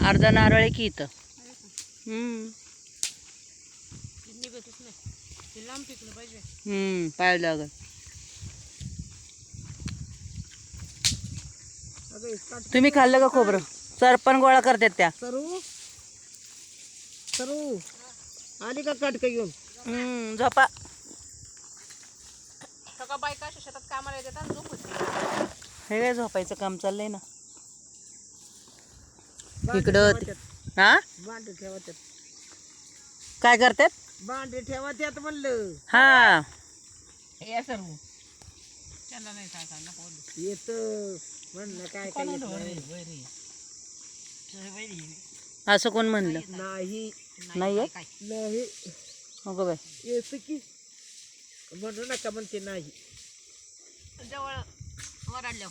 अर्धा नारळ आहे की इथं. पाय लागल. तुम्ही खाल्लं का खोबरं? सरपण गोळा करतात त्या. सरू सरू आली का काटक घेऊन? झोपा. सगळं बायका अशा शेतात कामाला येतात आणि झोपत. हे काय झोपायचं काम चाललंय ना इकडं. हा भांडे ठेवतात. काय करतात? भांडे ठेवतात म्हणलं. हा या सर्व त्यांना नाही काय सांगा येत म्हणलं काय काय येत नाही. असं कोण म्हणलं? नाही नाही आहे. नाही हो ग बाई. येत की म्हणू नका म्हणते नाही. जवळ वराडल्या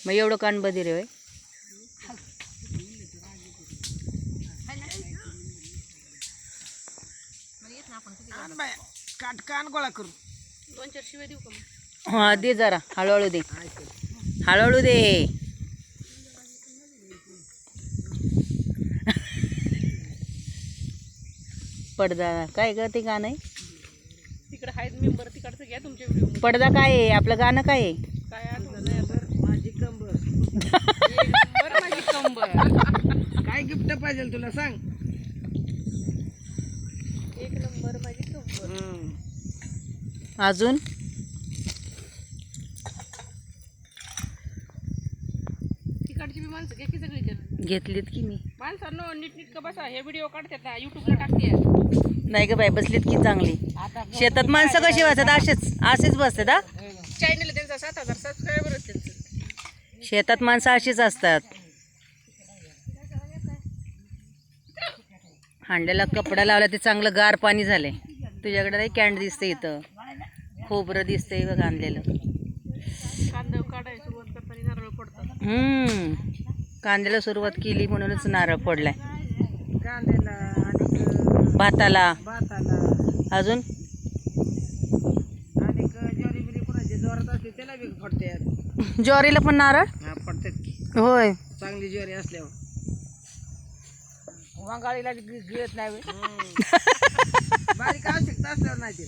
मग एवढं कान बधी रे. काटकान गोळा करू. 2-4 शिवाय देऊ का मग? हा दे जरा हळूहळू दे. हळूहळू दे. पडदा काय ग ते गाणं आहे? तिकडे आहेत मेंबर तिकडचं घ्या तुमच्या व्हिडिओ. पडदा काय आहे? आपलं गाणं काय आहे? काय आठवत नाही आता. माझी कंबर. बरं माझी कंबर. काय गिफ्ट पाहिजे तुला सांग? 1 नंबर माझी कंबर. अजून तिकडची बी माणसं घ्या की सगळी जण. घेतलीत की मी. माणसांनो नीटनीटकं बसा. हे व्हिडिओ काढतात ना युट्यूबला टाकते. नाही ग बाई बसलीत की चांगली. शेतात माणसं कशी वाचतात? असेच बसतात. हा चॅनल त्यांचा 7,000 सबस्क्रायबर आहेत त्यांचं. शेतात माणसं अशीच असतात. हांड्याला कपडा लावला ते चांगलं गार पाणी झालंय. तुझ्याकडे नाही कॅन्ड दिसते इथं. खोबरं दिसतंय बघ आणलेलं. कांदा काढायला सुरुवात करताना नारळ पडतात. कांद्याला सुरुवात केली म्हणूनच नारळ पडलाय. कांद्याला आणि भाताला. भाताला अजून आणि ज्वारी बिरी कोणाची जोरात असते त्याला बी फडतात. ज्वारीला पण नारळ? हा फडतात की होय. चांगली ज्वारी असल्यावर. वांगाळीला गिळत नाही होय. बारीक आवश्यकता असल्यावर नाही ते.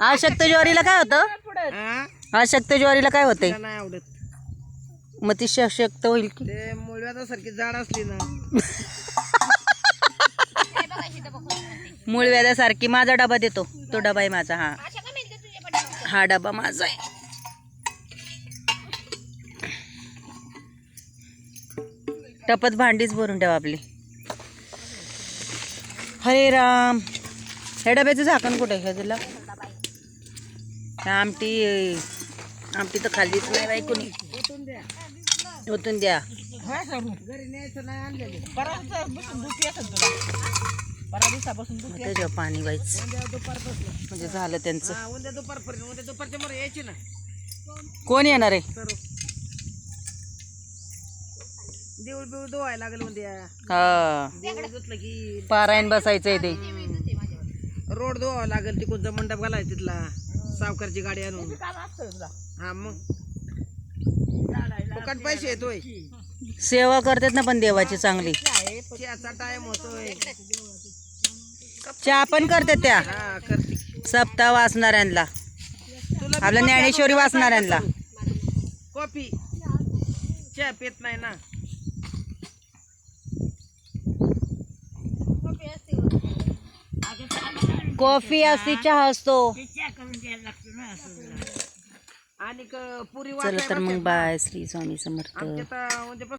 अशक्त ज्वारीला काय होतं? हा? अशक्त ज्वारीला काय होतंय? तिला नाही आवडत. मग ती सशक्त होईल की. ते मुळव्याधासारखी जाड असली ना. मूळ व्याधासारखी. माझा डबा देतो. तो डबा आहे माझा. हा हा डबा माझा आहे. टपत भांडीच भरून ठेवा आपली. हरे राम. हे डब्याचं झाकण कुठे आहे तुला? आमटी तर खाल्लीच नाही बाई कुणी. ओतून द्या. घरी न्यायचं नाही आणलेले. त्याच्यावर पाणी व्हायचं उद्या दुपारपासून. म्हणजे झालं त्यांचं. हा उद्या दुपारपर्यंत. उद्या दुपारच्या बरं यायची ना. कोण येणार आहे? तर देऊळ बिऊळ धुवायला लागलं उद्या. हा देऊळ धुतलं की पारायण बसायचंय ते. रोड धुवावं लागेल. तिकडचा मंडप घालायचा तिथला. सावकारची गाडी आणून. हा मग फुकट पैसे येतोय. सेवा करतात ना पण देवाची चांगली. चहाचा टाइम होतोय. चहा पण करतात त्या. हा करते. सप्ताह वाचणाऱ्यांना. तुला बी आपल्या कॉफी ज्ञानेश्वरी आणून वाचणाऱ्यांना. कॉफी चहा पेत नाही ना. कॉफी असते चहा असतो. आणि पुरी चला तर मग बाय. श्री स्वामी समर्थ. आमच्या